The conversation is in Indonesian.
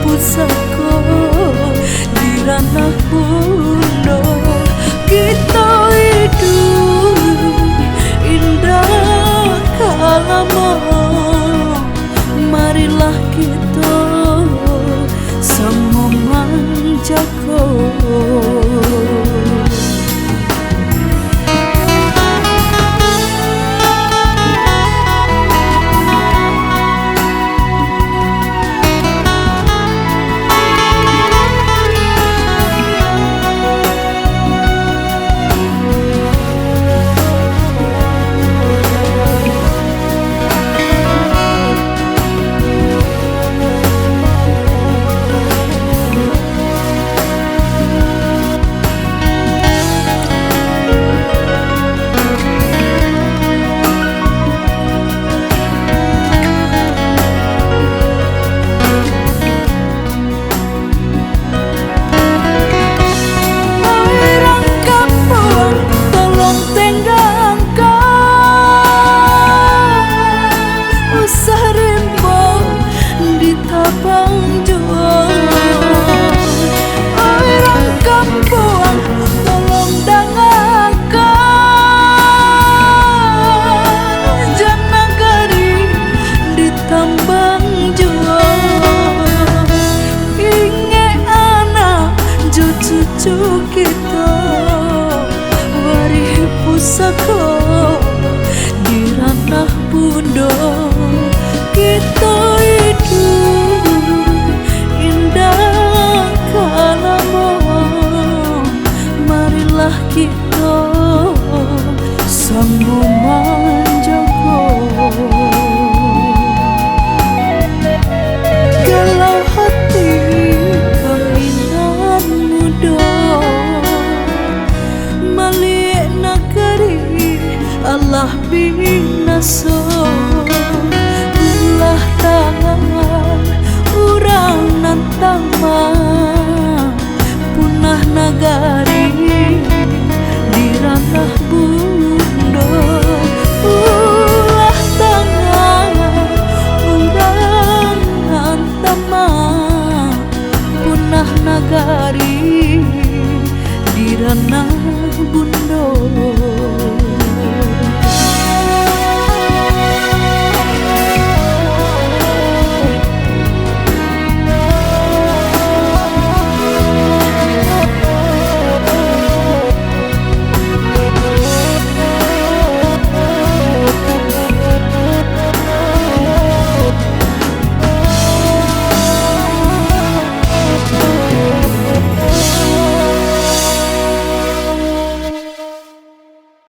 pusaka di ranah Bundo. Kita hidup indah kalamo, marilah kita sama manjago. Kita wari pusaka di ranah Bundo. Kita hidup indah kalamo, marilah kita sanggo manjago. Kalau hati kami nan muda, Allah binaso, ulah tangan urang nantama, punah nagari di ranah Bundo. Ulah tangan urang nantama, punah nagari di ranah Bundo.